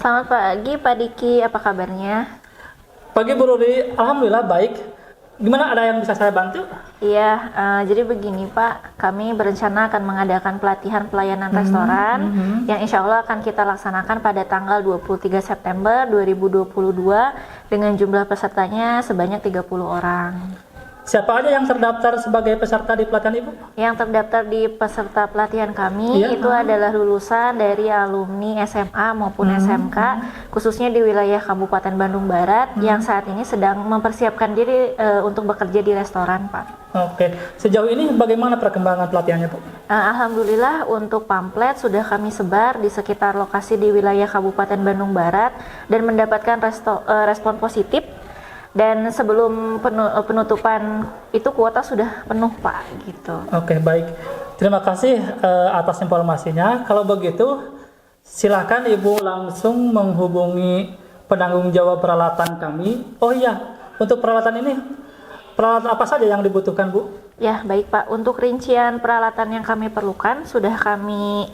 Selamat pagi Pak Diki, apa kabarnya? Pagi Bu Rudi, alhamdulillah baik. Gimana, ada yang bisa saya bantu? Iya, jadi begini Pak, kami berencana akan mengadakan pelatihan pelayanan restoran yang insya Allah akan kita laksanakan pada tanggal 23 September 2022 dengan jumlah pesertanya sebanyak 30 orang. Siapa aja yang terdaftar sebagai peserta di pelatihan Ibu? Yang terdaftar di peserta pelatihan kami itu adalah lulusan dari alumni SMA maupun SMK, khususnya di wilayah Kabupaten Bandung Barat yang saat ini sedang mempersiapkan diri untuk bekerja di restoran, Pak. Oke, sejauh ini bagaimana perkembangan pelatihannya Bu? Alhamdulillah untuk pamflet sudah kami sebar di sekitar lokasi di wilayah Kabupaten Bandung Barat dan mendapatkan respon positif. Dan sebelum penutupan itu kuota sudah penuh Pak, gitu. Oke, baik. Terima kasih atas informasinya. Kalau begitu, silakan Ibu langsung menghubungi penanggung jawab peralatan kami. Oh iya, untuk peralatan ini, peralatan apa saja yang dibutuhkan Bu? Ya, baik Pak. Untuk rincian peralatan yang kami perlukan sudah kami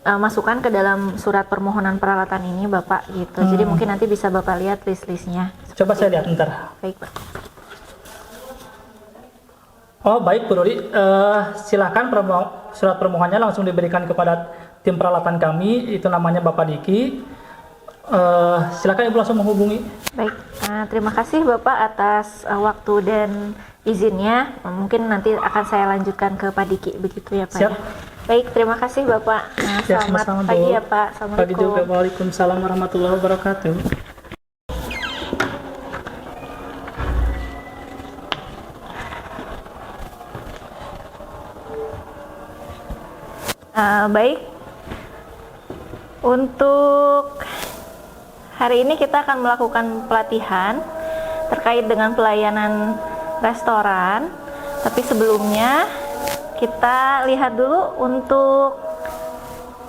masukkan ke dalam surat permohonan peralatan ini Bapak, gitu. Jadi mungkin nanti bisa Bapak lihat list-listnya. Coba saya lihat bentar. Baik Pak. Oh baik Bu Rudi, silakan surat permohonannya langsung diberikan kepada tim peralatan kami, itu namanya Bapak Diki. Silakan Ibu langsung menghubungi. Baik, terima kasih Bapak atas waktu dan izinnya. Mungkin nanti akan saya lanjutkan ke Pak Diki, begitu ya Pak. Siap. Ya? Baik, terima kasih Bapak. Selamat sama-sama, pagi Bu. ya Pak. Assalamualaikum. Pagi juga, waalaikumsalam warahmatullahi wabarakatuh. Baik, untuk hari ini kita akan melakukan pelatihan terkait dengan pelayanan restoran. Tapi sebelumnya kita lihat dulu untuk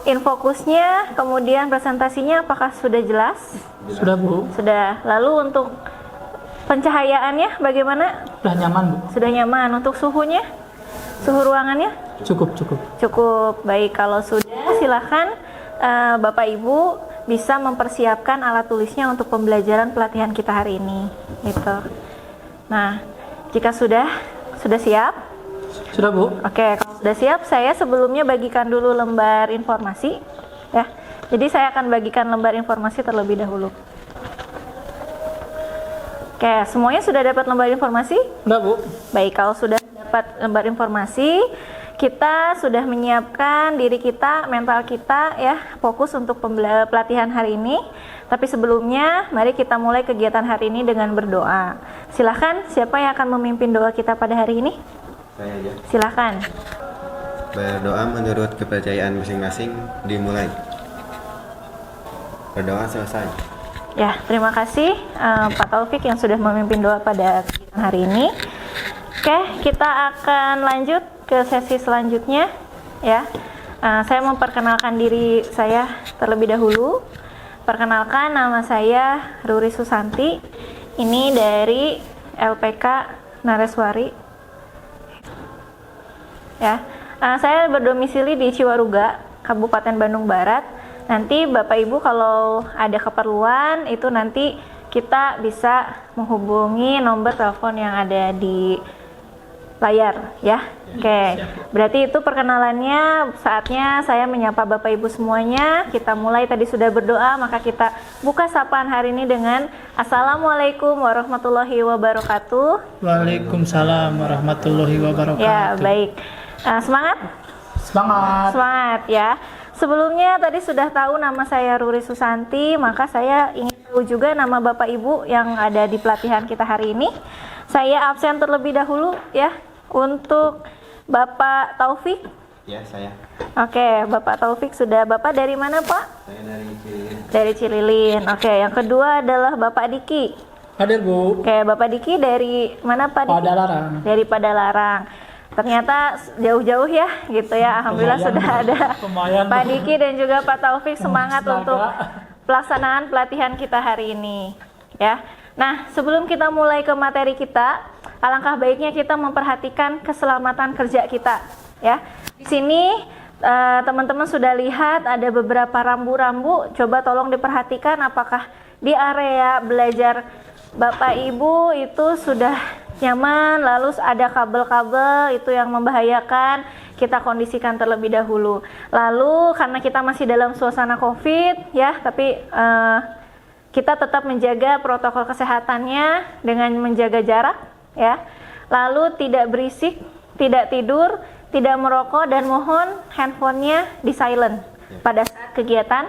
infokusnya, kemudian presentasinya apakah sudah jelas? Sudah Bu? Sudah. Lalu untuk pencahayaannya bagaimana? Sudah nyaman Bu? Sudah nyaman. Untuk suhunya? Suhu ruangannya? Cukup. Cukup. Baik, kalau sudah silahkan Bapak Ibu bisa mempersiapkan alat tulisnya untuk pembelajaran pelatihan kita hari ini. Gitu. Nah, jika sudah siap? Sudah Bu? Oke, kalau sudah siap, saya sebelumnya bagikan dulu lembar informasi, ya. Jadi saya akan bagikan lembar informasi terlebih dahulu. Oke, semuanya sudah dapat lembar informasi? Sudah Bu? Baik, kalau sudah dapat lembar informasi, kita sudah menyiapkan diri kita, mental kita, ya, fokus untuk pelatihan hari ini. Tapi sebelumnya, mari kita mulai kegiatan hari ini dengan berdoa. Silahkan, siapa yang akan memimpin doa kita pada hari ini? Saya aja. Silahkan. Berdoa menurut kepercayaan masing-masing dimulai. Berdoa selesai. Ya, terima kasih Pak Taufik yang sudah memimpin doa pada kegiatan hari ini. Oke, kita akan lanjut ke sesi selanjutnya, ya. Saya memperkenalkan diri saya terlebih dahulu. Perkenalkan, nama saya Ruri Susanti. Ini dari LPK Nareswari. Ya, saya berdomisili di Ciwaruga, Kabupaten Bandung Barat. Nanti Bapak Ibu kalau ada keperluan itu nanti kita bisa menghubungi nomor telepon yang ada di layar, ya. Oke, berarti itu perkenalannya. Saatnya saya menyapa Bapak Ibu semuanya. Kita mulai, tadi sudah berdoa, maka kita buka sapaan hari ini dengan Assalamualaikum warahmatullahi wabarakatuh. Waalaikumsalam warahmatullahi wabarakatuh. Ya, baik. Semangat? Semangat ya. Sebelumnya tadi sudah tahu nama saya Ruri Susanti, maka saya ingin tahu juga nama Bapak Ibu yang ada di pelatihan kita hari ini. Saya absen terlebih dahulu ya. Untuk Bapak Taufik. Ya, saya. Oke, Bapak Taufik sudah. Bapak dari mana Pak? Saya dari Cililin. Dari Cililin. Oke, yang kedua adalah Bapak Diki. Hadir Bu? Oke, Bapak Diki dari mana Pak Diki? Padalarang. Dari Padalarang. Ternyata jauh-jauh ya, gitu ya. Alhamdulillah Lumayan, sudah ada lumayan, Pak Bu. Diki dan juga Pak Taufik semangat Astaga. untuk pelaksanaan pelatihan kita hari ini, ya. Nah, sebelum kita mulai ke materi kita, alangkah baiknya kita memperhatikan keselamatan kerja kita, ya. Di sini teman-teman sudah lihat ada beberapa rambu-rambu, coba tolong diperhatikan apakah di area belajar Bapak Ibu itu sudah nyaman, lalu ada kabel-kabel itu yang membahayakan, kita kondisikan terlebih dahulu. Lalu karena kita masih dalam suasana COVID ya, tapi kita tetap menjaga protokol kesehatannya dengan menjaga jarak ya. Lalu tidak berisik, tidak tidur, tidak merokok, dan mohon handphonenya di silent pada saat kegiatan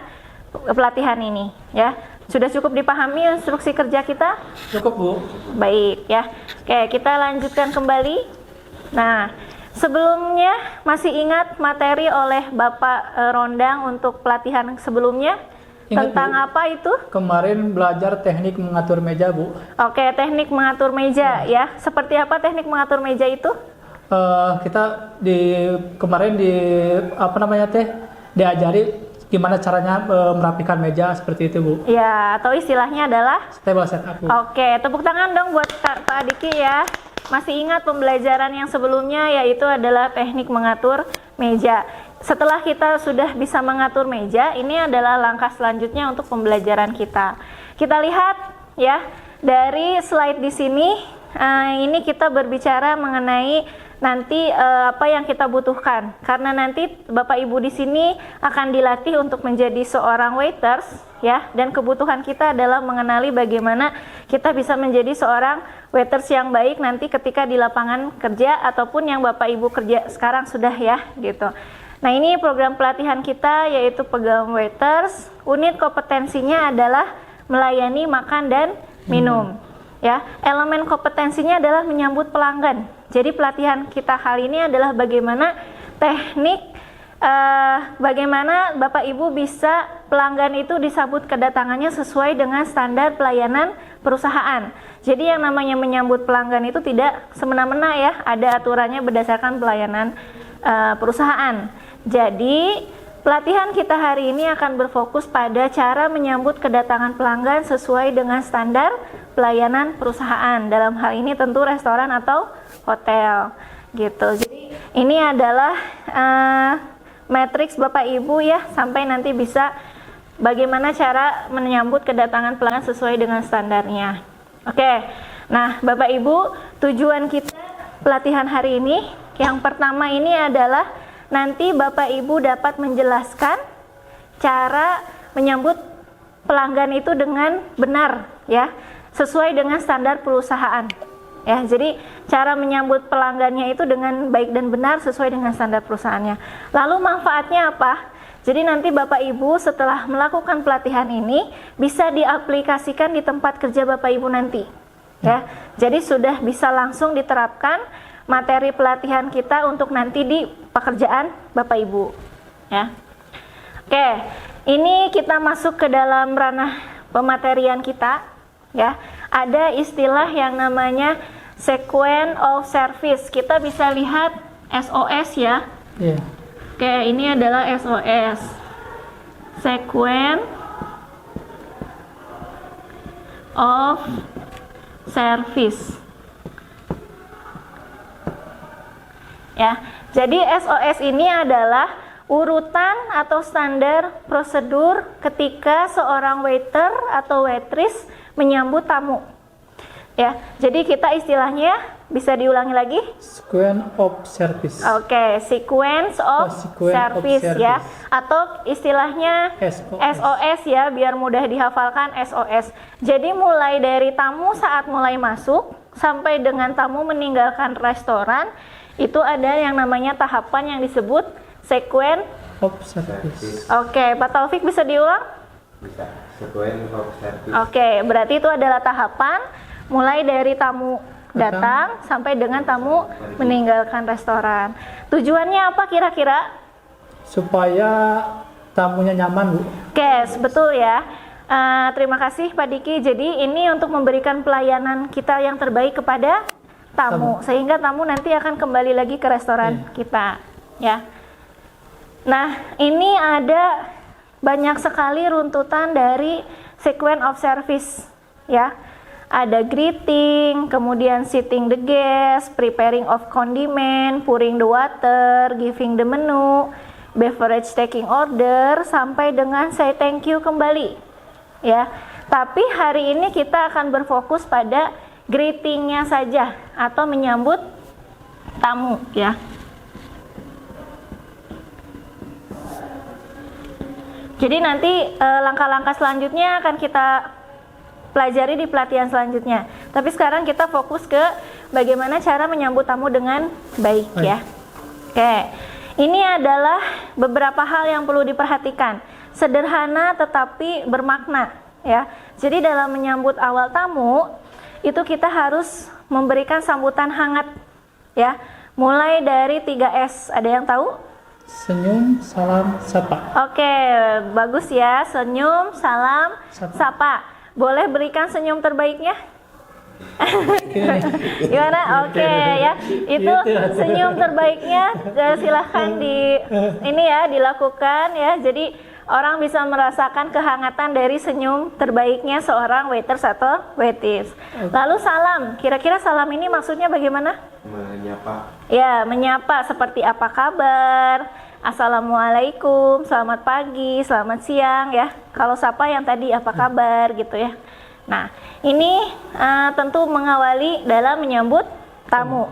pelatihan ini ya. Sudah cukup dipahami instruksi kerja kita? Cukup, Bu. Baik ya. Oke, kita lanjutkan kembali. Nah, sebelumnya masih ingat materi oleh Bapak Rondang untuk pelatihan sebelumnya? Ingat, Tentang Bu. apa itu? Kemarin belajar teknik mengatur meja, Bu. Oke, teknik mengatur meja ya. Seperti apa teknik mengatur meja itu? Kita kemarin diajari gimana caranya merapikan meja seperti itu, Bu. Ya, atau istilahnya adalah Table setup, Bu. Oke, tepuk tangan dong buat Pak Adiki ya. Masih ingat pembelajaran yang sebelumnya, yaitu adalah teknik mengatur meja. Setelah kita sudah bisa mengatur meja, ini adalah langkah selanjutnya untuk pembelajaran kita. Kita lihat ya, dari slide di sini, ini kita berbicara mengenai nanti apa yang kita butuhkan, karena nanti Bapak Ibu di sini akan dilatih untuk menjadi seorang waiters ya, dan kebutuhan kita adalah mengenali bagaimana kita bisa menjadi seorang waiters yang baik nanti ketika di lapangan kerja ataupun yang Bapak Ibu kerja sekarang sudah ya gitu. Nah, ini program pelatihan kita yaitu pegawai waiters. Unit kompetensinya adalah melayani makan dan minum. Ya, elemen kompetensinya adalah menyambut pelanggan. Jadi pelatihan kita kali ini adalah bagaimana teknik bagaimana Bapak Ibu bisa pelanggan itu disambut kedatangannya sesuai dengan standar pelayanan perusahaan. Jadi yang namanya menyambut pelanggan itu tidak semena-mena ya, ada aturannya berdasarkan pelayanan perusahaan. Jadi pelatihan kita hari ini akan berfokus pada cara menyambut kedatangan pelanggan sesuai dengan standar pelayanan perusahaan. Dalam hal ini tentu restoran atau hotel gitu. Jadi ini adalah matriks Bapak Ibu ya, sampai nanti bisa bagaimana cara menyambut kedatangan pelanggan sesuai dengan standarnya. Oke. Nah, Bapak Ibu, tujuan kita pelatihan hari ini yang pertama ini adalah nanti Bapak Ibu dapat menjelaskan cara menyambut pelanggan itu dengan benar ya, sesuai dengan standar perusahaan. Ya, jadi cara menyambut pelanggannya itu dengan baik dan benar sesuai dengan standar perusahaannya. Lalu manfaatnya apa? Jadi nanti Bapak Ibu setelah melakukan pelatihan ini bisa diaplikasikan di tempat kerja Bapak Ibu nanti. Ya, jadi sudah bisa langsung diterapkan materi pelatihan kita untuk nanti di pekerjaan Bapak Ibu. Ya, oke. Ini kita masuk ke dalam ranah pematerian kita. Ya, ada istilah yang namanya sequence of service. Kita bisa lihat SOS ya. Yeah. Oke, ini adalah SOS. Sequence of service. Ya, jadi SOS ini adalah urutan atau standar prosedur ketika seorang waiter atau waitress menyambut tamu. Ya, jadi kita istilahnya bisa diulangi lagi? Sequence of service. Oke, sequence of service ya, atau istilahnya SOS ya, biar mudah dihafalkan SOS. Jadi mulai dari tamu saat mulai masuk sampai dengan tamu meninggalkan restoran, itu ada yang namanya tahapan yang disebut sequence of service. Oke, Pak Taufik bisa diulang? Bisa. Sequence of service. Oke, berarti itu adalah tahapan mulai dari tamu datang sampai dengan tamu meninggalkan restoran. Tujuannya apa kira-kira? Supaya tamunya nyaman, Bu. Oke, betul ya. Terima kasih Pak Diki. Jadi ini untuk memberikan pelayanan kita yang terbaik kepada tamu, sehingga tamu nanti akan kembali lagi ke restoran kita, ya. Nah, ini ada banyak sekali runtutan dari sequence of service, ya. Ada greeting, kemudian seating the guest, preparing of condiment, pouring the water, giving the menu. beverage taking order sampai dengan say thank you kembali, ya. Tapi hari ini kita akan berfokus pada greetingnya saja atau menyambut tamu, ya. Jadi nanti langkah-langkah selanjutnya akan kita pelajari di pelatihan selanjutnya. Tapi sekarang kita fokus ke bagaimana cara menyambut tamu dengan baik, ya. Oke, ini adalah beberapa hal yang perlu diperhatikan. Sederhana tetapi bermakna, ya. Jadi dalam menyambut awal tamu itu kita harus memberikan sambutan hangat, ya. Mulai dari 3S. Ada yang tahu? Senyum, salam, sapa. Oke, bagus ya. Senyum, salam, sapa. Boleh berikan senyum terbaiknya? Gimana? Oke, ya. Itu senyum terbaiknya silahkan dilakukan, ya. Jadi orang bisa merasakan kehangatan dari senyum terbaiknya seorang waiters atau waitress. Lalu salam. Kira-kira salam ini maksudnya bagaimana? Menyapa. Ya, menyapa seperti apa kabar, assalamualaikum, selamat pagi, selamat siang, ya. Kalau sapa yang tadi apa kabar gitu, ya. Nah, ini tentu mengawali dalam menyambut tamu.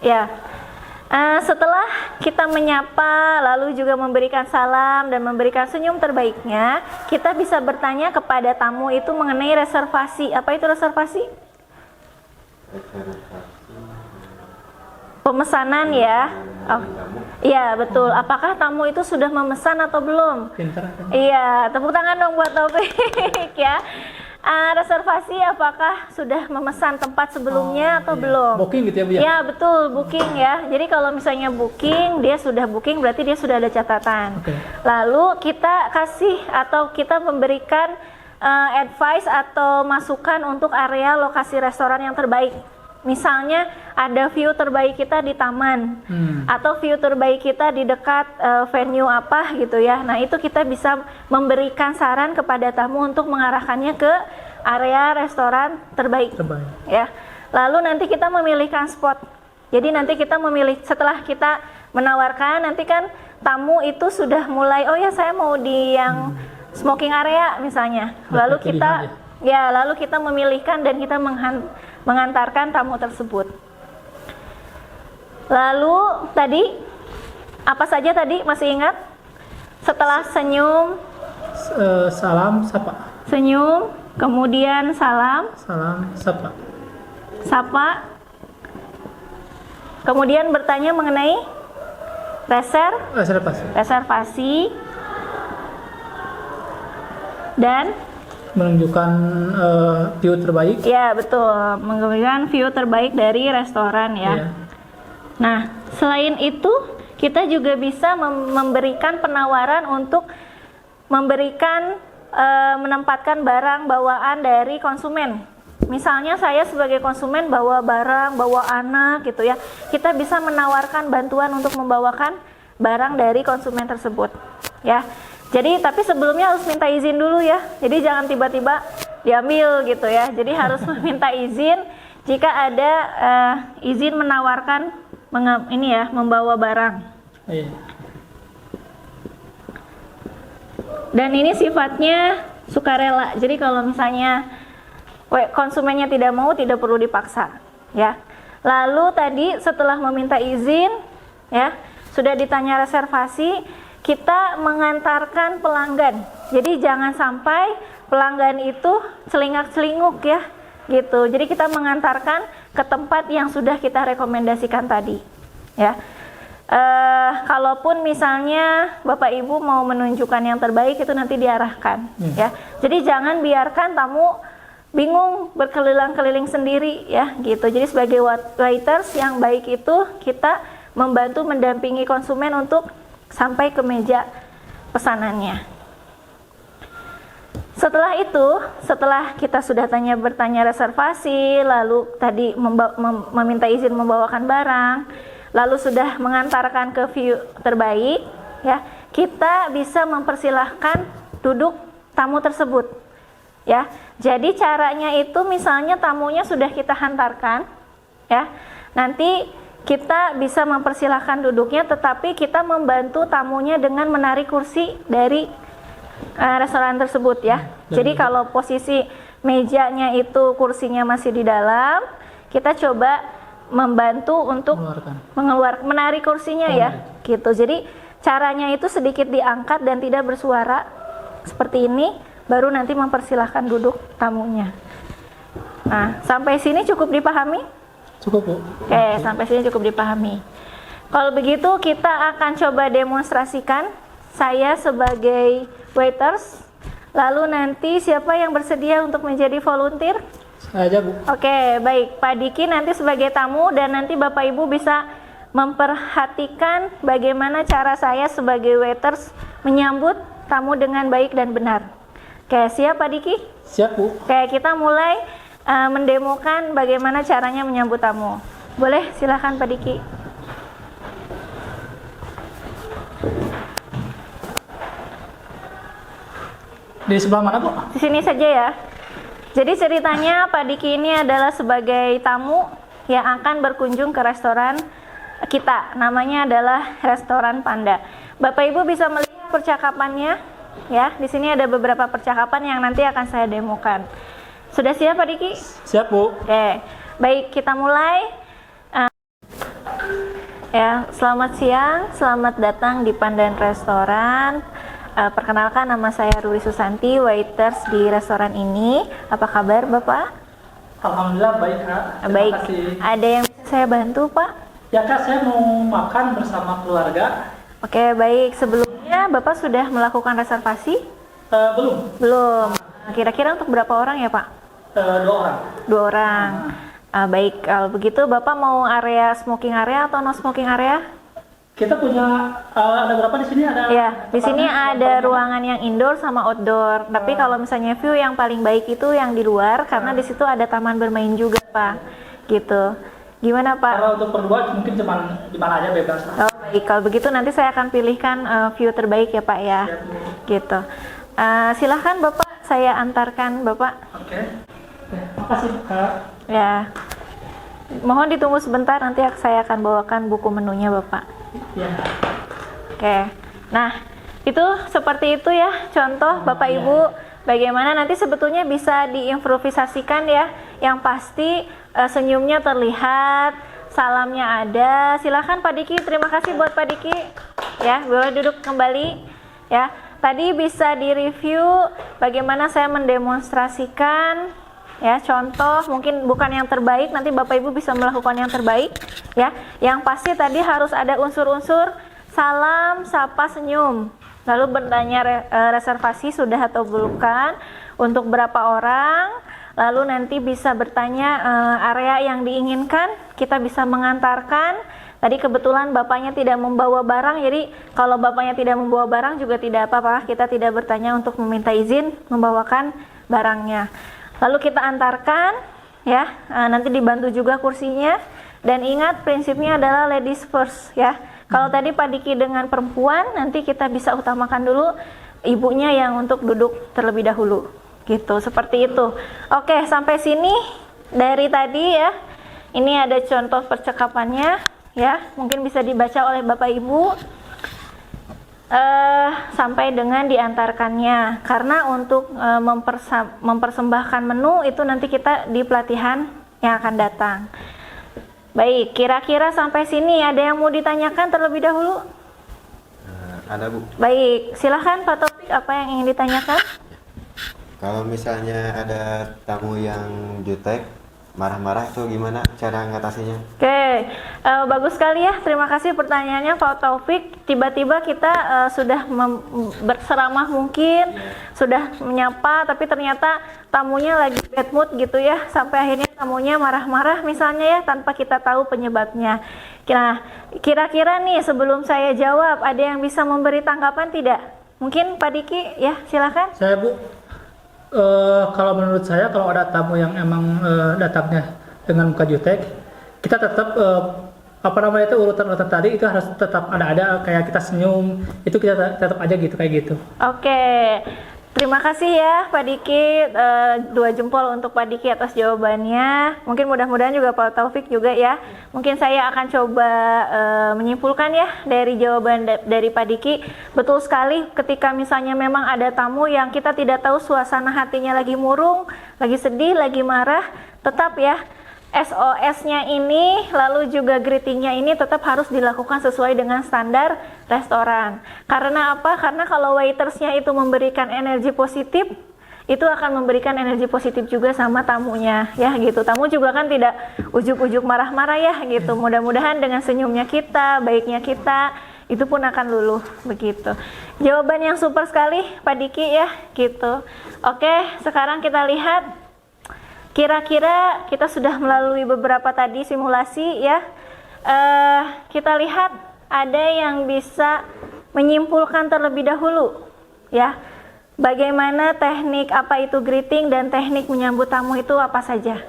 Ya, setelah kita menyapa, lalu juga memberikan salam dan memberikan senyum terbaiknya, kita bisa bertanya kepada tamu itu mengenai reservasi. Apa itu reservasi? Pemesanan, ya. Oh, iya, betul. Apakah tamu itu sudah memesan atau belum? Pintar kan? Iya, tepuk tangan dong buat Taufik, ya. Reservasi apakah sudah memesan tempat sebelumnya atau belum? Booking gitu ya, Bu, ya? Ya, betul, booking, ya. Jadi kalau misalnya booking, dia sudah booking berarti dia sudah ada catatan. Lalu kita kasih atau kita memberikan advice atau masukan untuk area lokasi restoran yang terbaik. Misalnya ada view terbaik kita di taman, atau view terbaik kita di dekat venue apa gitu, ya. Nah, itu kita bisa memberikan saran kepada tamu untuk mengarahkannya ke area restoran terbaik. Ya. Lalu nanti kita memilihkan spot. Jadi nanti kita memilih, setelah kita menawarkan, nanti kan tamu itu sudah mulai, oh ya saya mau di yang smoking area misalnya. Lalu kita lalu kita memilihkan dan kita mengantarkan tamu tersebut. Lalu tadi apa saja tadi, masih ingat? Setelah senyum, salam, sapa. Senyum, kemudian salam, sapa. Sapa. Kemudian bertanya mengenai reservasi. Dan menunjukkan view terbaik. Ya, betul, menunjukkan view terbaik dari restoran, ya. Nah, selain itu kita juga bisa memberikan penawaran untuk menempatkan barang bawaan dari konsumen. Misalnya saya sebagai konsumen bawa barang, bawa anak gitu, ya. Kita bisa menawarkan bantuan untuk membawakan barang dari konsumen tersebut, ya. Jadi tapi sebelumnya harus minta izin dulu, ya. Jadi jangan tiba-tiba diambil gitu, ya. Jadi harus meminta izin jika ada izin menawarkan membawa barang. Dan ini sifatnya sukarela. Jadi kalau misalnya konsumennya tidak mau, tidak perlu dipaksa, ya. Lalu tadi setelah meminta izin, ya, sudah ditanya reservasi, kita mengantarkan pelanggan. Jadi jangan sampai pelanggan itu celingak-celinguk, ya, gitu. Jadi kita mengantarkan ke tempat yang sudah kita rekomendasikan tadi, ya. Kalaupun misalnya Bapak Ibu mau menunjukkan yang terbaik, itu nanti diarahkan, ya. Jadi jangan biarkan tamu bingung berkeliling-keliling sendiri, ya, gitu. Jadi sebagai waiters yang baik itu kita membantu mendampingi konsumen untuk sampai ke meja pesanannya. Setelah itu, setelah kita sudah bertanya reservasi, lalu tadi meminta izin membawakan barang, lalu sudah mengantarkan ke view terbaik, ya, kita bisa mempersilahkan duduk tamu tersebut, ya. Jadi caranya itu misalnya tamunya sudah kita hantarkan, ya. Nanti kita bisa mempersilahkan duduknya, tetapi kita membantu tamunya dengan menarik kursi dari restoran tersebut ya. Jadi kalau posisi mejanya itu kursinya masih di dalam, kita coba membantu untuk menarik kursinya ya, gitu. Jadi caranya itu sedikit diangkat dan tidak bersuara seperti ini, baru nanti mempersilahkan duduk tamunya. Nah, sampai sini cukup dipahami? Cukup, Bu. Oke, sampai sini cukup dipahami. Kalau begitu kita akan coba demonstrasikan. Saya sebagai waiters, lalu nanti siapa yang bersedia untuk menjadi volunteer? Saya aja, Bu. Oke, baik. Pak Diki nanti sebagai tamu dan nanti Bapak Ibu bisa memperhatikan bagaimana cara saya sebagai waiters menyambut tamu dengan baik dan benar. Oke, siap Pak Diki? Siap, Bu. Oke, kita mulai mendemokan bagaimana caranya menyambut tamu. Boleh, silakan Pak Diki. Di sebelah mana, Bu? Di sini saja ya. Jadi ceritanya Pak Diki ini adalah sebagai tamu yang akan berkunjung ke restoran kita. Namanya adalah Restoran Panda. Bapak Ibu bisa melihat percakapannya ya. Di sini ada beberapa percakapan yang nanti akan saya demokan. Sudah siap Pak Diki? Siap, Bu. Oke. Baik, kita mulai. Ya, selamat siang, selamat datang di Pandan Restoran. Perkenalkan, nama saya Ruri Susanti, waiters di restoran ini. Apa kabar Bapak? Alhamdulillah baik, Kak. Terima Baik. kasih. Ada yang bisa saya bantu Pak? Ya, Kak, saya mau makan bersama keluarga. Oke, baik. Sebelumnya Bapak sudah melakukan reservasi? Belum. Belum. Kira-kira untuk berapa orang ya Pak? 2 orang. 2 orang. Baik, kalau begitu Bapak mau area smoking area atau no smoking area? Kita punya ada berapa di sini? Ada. Ya, di sini ada ruangan yang indoor sama outdoor. Tapi kalau misalnya view yang paling baik itu yang di luar, karena di situ ada taman bermain juga, Pak. Gitu. Gimana, Pak? Kalau untuk berdua mungkin cuma di mana aja bebas. Oh, baik. Kalau begitu nanti saya akan pilihkan view terbaik ya, Pak ya. Gitu. Silahkan Bapak, saya antarkan Bapak. Oke. Makasih, Kak. Ya. Mohon ditunggu sebentar, nanti saya akan bawakan buku menunya Bapak. Ya. Oke, nah itu seperti itu ya contoh Bapak Ibu bagaimana nanti sebetulnya bisa diimprovisasikan ya. Yang pasti senyumnya terlihat, salamnya ada. Silahkan Pak Diki, terima kasih buat Pak Diki. Ya, boleh duduk kembali. Ya, tadi bisa direview bagaimana saya mendemonstrasikan. Ya, contoh mungkin bukan yang terbaik, nanti Bapak Ibu bisa melakukan yang terbaik ya. Yang pasti tadi harus ada unsur-unsur salam, sapa, senyum. Lalu bertanya reservasi sudah atau belum kan, untuk berapa orang. Lalu nanti bisa bertanya area yang diinginkan, kita bisa mengantarkan. Tadi kebetulan Bapaknya tidak membawa barang, jadi kalau Bapaknya tidak membawa barang juga tidak apa-apa, kita tidak bertanya untuk meminta izin membawakan barangnya. Lalu kita antarkan ya, nanti dibantu juga kursinya, dan ingat prinsipnya adalah ladies first ya. Kalau tadi Pak Diki dengan perempuan, nanti kita bisa utamakan dulu ibunya yang untuk duduk terlebih dahulu gitu, seperti itu. Oke, sampai sini dari tadi ya, ini ada contoh percakapannya ya, mungkin bisa dibaca oleh Bapak Ibu sampai dengan diantarkannya, karena untuk mempersembahkan menu itu nanti kita di pelatihan yang akan datang. Baik, kira-kira sampai sini ada yang mau ditanyakan terlebih dahulu? Ada, Bu. Baik, silahkan Pak Taufik, apa yang ingin ditanyakan? Kalau misalnya ada tamu yang jutek, marah-marah tuh gimana cara ngatasinya? Oke, bagus sekali ya. Terima kasih pertanyaannya Pak Taufik. Tiba-tiba kita sudah berseramah mungkin, sudah menyapa, tapi ternyata tamunya lagi bad mood gitu ya. Sampai akhirnya tamunya marah-marah misalnya ya, tanpa kita tahu penyebabnya. Nah, kira-kira nih sebelum saya jawab, ada yang bisa memberi tanggapan tidak? Mungkin Pak Diki ya, silakan. Saya, Bu. Kalau menurut saya, kalau ada tamu yang emang datangnya dengan muka jutek, kita tetap urutan-urutan tadi itu harus tetap ada kayak kita senyum, itu kita tetap aja gitu, kayak gitu. Oke, Terima kasih ya Pak Diki, 2 jempol untuk Pak Diki atas jawabannya. Mungkin mudah-mudahan juga Pak Taufik juga ya. Mungkin saya akan coba menyimpulkan ya dari jawaban dari Pak Diki. Betul sekali ketika misalnya memang ada tamu yang kita tidak tahu suasana hatinya lagi murung, lagi sedih, lagi marah, tetap ya SOS-nya ini, lalu juga greeting-nya ini tetap harus dilakukan sesuai dengan standar restoran. Karena apa? Karena kalau waiters-nya itu memberikan energi positif, itu akan memberikan energi positif juga sama tamunya, ya gitu. Tamu juga kan tidak ujuk-ujuk marah-marah ya gitu. Mudah-mudahan dengan senyumnya kita, baiknya kita, itu pun akan luluh begitu. Jawaban yang super sekali Pak Diki ya gitu. Oke, sekarang kita lihat. Kira-kira kita sudah melalui beberapa tadi simulasi ya. Kita lihat ada yang bisa menyimpulkan terlebih dahulu ya. Bagaimana teknik apa itu greeting dan teknik menyambut tamu itu apa saja.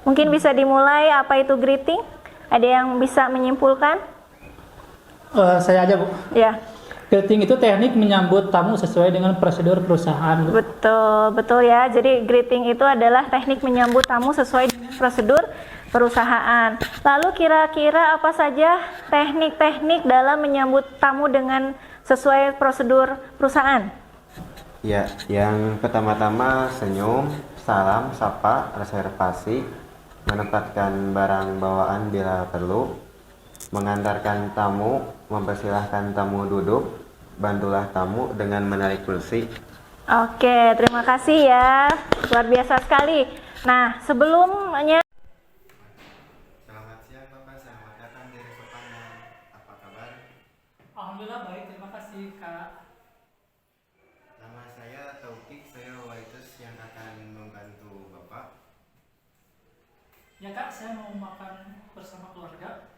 Mungkin bisa dimulai apa itu greeting? Ada yang bisa menyimpulkan? Saya aja Bu. Ya. Greeting itu teknik menyambut tamu sesuai dengan prosedur perusahaan. Bu. Betul ya. Jadi greeting itu adalah teknik menyambut tamu sesuai dengan prosedur perusahaan. Lalu kira-kira apa saja teknik-teknik dalam menyambut tamu dengan sesuai prosedur perusahaan? Ya, yang pertama-tama senyum, salam, sapa, reservasi, menempatkan barang bawaan bila perlu, mengantarkan tamu, mempersilahkan tamu duduk, bantulah tamu dengan menarik kursi. Oke, terima kasih ya. Luar biasa sekali. Nah, sebelumnya Selamat siang Bapak, selamat datang di restoran. Apa kabar? Alhamdulillah baik, terima kasih Kak. Nama saya Taufik, saya waiters yang akan membantu Bapak. Ya Kak, saya mau makan bersama keluarga.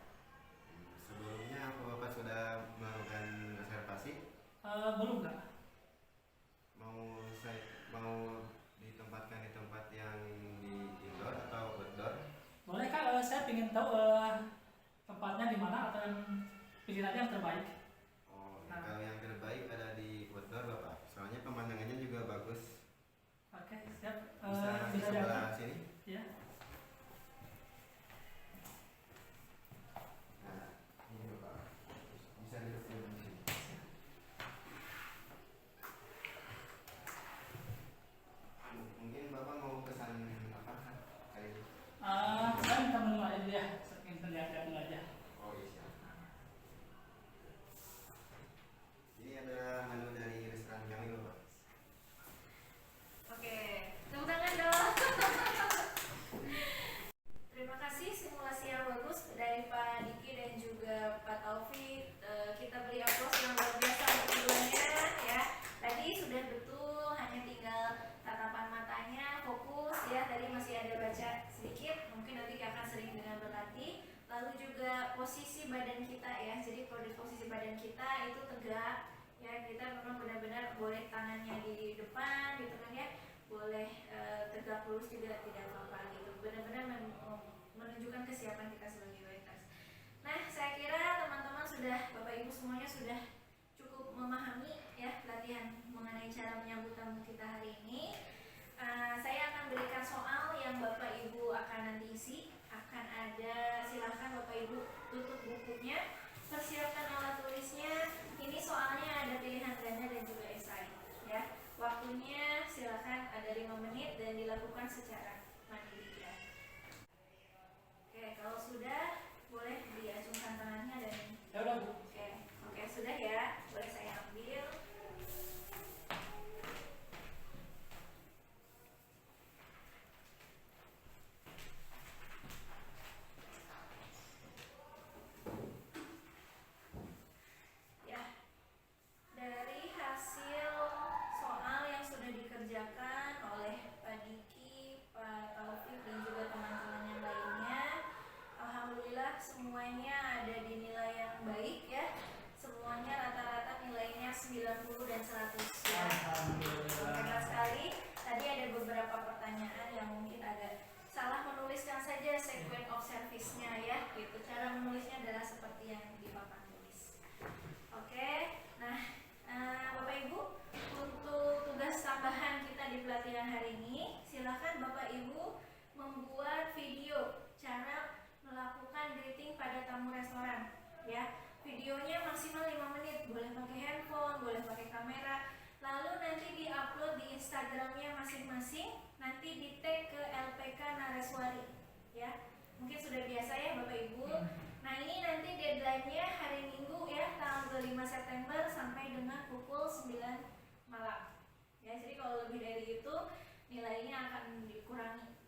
Sebelumnya apa Bapak sudah melakukan reservasi? Belum Kak. Mau ditempatkan di tempat yang di indoor atau outdoor? Boleh Kak, saya ingin tahu tempatnya di mana atau yang pilih aja yang terbaik. Kalau yang terbaik ada di outdoor Bapak. Soalnya pemandangannya juga bagus. Oke, siap. Bisa di sebelah sini? Ya. Nah, ini Bapak. Bisa duduk di sini. Mungkin Bapak mau pesan apa kali ini? Saya minta menu aja dulu ya. Saya ingin lihat-lihat dulu aja. Oh iya siap. Ini adalah menu dari restoran kami Bapak. oke, tepuk tangan dong. Terima kasih simulasi yang bagus dari Pak Diki dan juga Pak Taufik. Kita beri aplaus yang luar biasa untuk keduanya ya. Tadi sudah betul, hanya tinggal tatapan matanya fokus ya. Tadi masih ada baca sedikit, mungkin nanti akan sering dengan berlatih. Lalu juga posisi badan kita ya. Jadi posisi badan kita itu tegak ya. Kita memang benar-benar boleh tangannya di depan gitu kan ya. Boleh tegak lurus juga tidak apa-apa gitu. Benar-benar menunjukkan kesiapan kita sebagai waiters. Nah, saya kira teman-teman sudah, Bapak Ibu semuanya sudah cukup memahami ya pelatihan mengenai cara menyambut tamu kita hari ini. Saya akan berikan soal yang Bapak Ibu akan nanti isi. Akan ada, silahkan Bapak Ibu tutup bukunya, persiapkan alat tulisnya. Ini soalnya ada pilihan ganda dan juga esai ya. Waktunya silahkan ada 5 menit dan dilakukan secara mandiri ya. Oke, kalau sudah boleh diacungkan tangannya dan Ya udah Bu. Oke, sudah ya. Boleh saya ambil. Ya. Dari hasil soal yang sudah dikerjakan oleh Pak Diki, Pak Taufik dan juga teman-teman yang lainnya, alhamdulillah semuanya ada di nilai yang baik ya. Semuanya rata-rata nilainya 90 dan 100 ya. Hebat sekali. Tadi ada beberapa pertanyaan yang mungkin agak salah menuliskan saja sequence of service-nya ya. Gitu. Cara menulisnya adalah seperti yang di papan tulis. Oke. Nah, Bapak Ibu, untuk tugas tambahan membuat video cara melakukan greeting pada tamu restoran ya. Videonya maksimal 5 menit, boleh pakai handphone, boleh pakai kamera. Lalu nanti diupload di Instagramnya masing-masing, nanti di tag ke LPK Nareswari ya. Mungkin sudah biasa ya Bapak Ibu. Nah ini nanti deadline-nya hari Minggu ya, tanggal 25 September sampai dengan pukul 9 malam ya. Jadi kalau lebih dari itu nilainya akan dikurangi.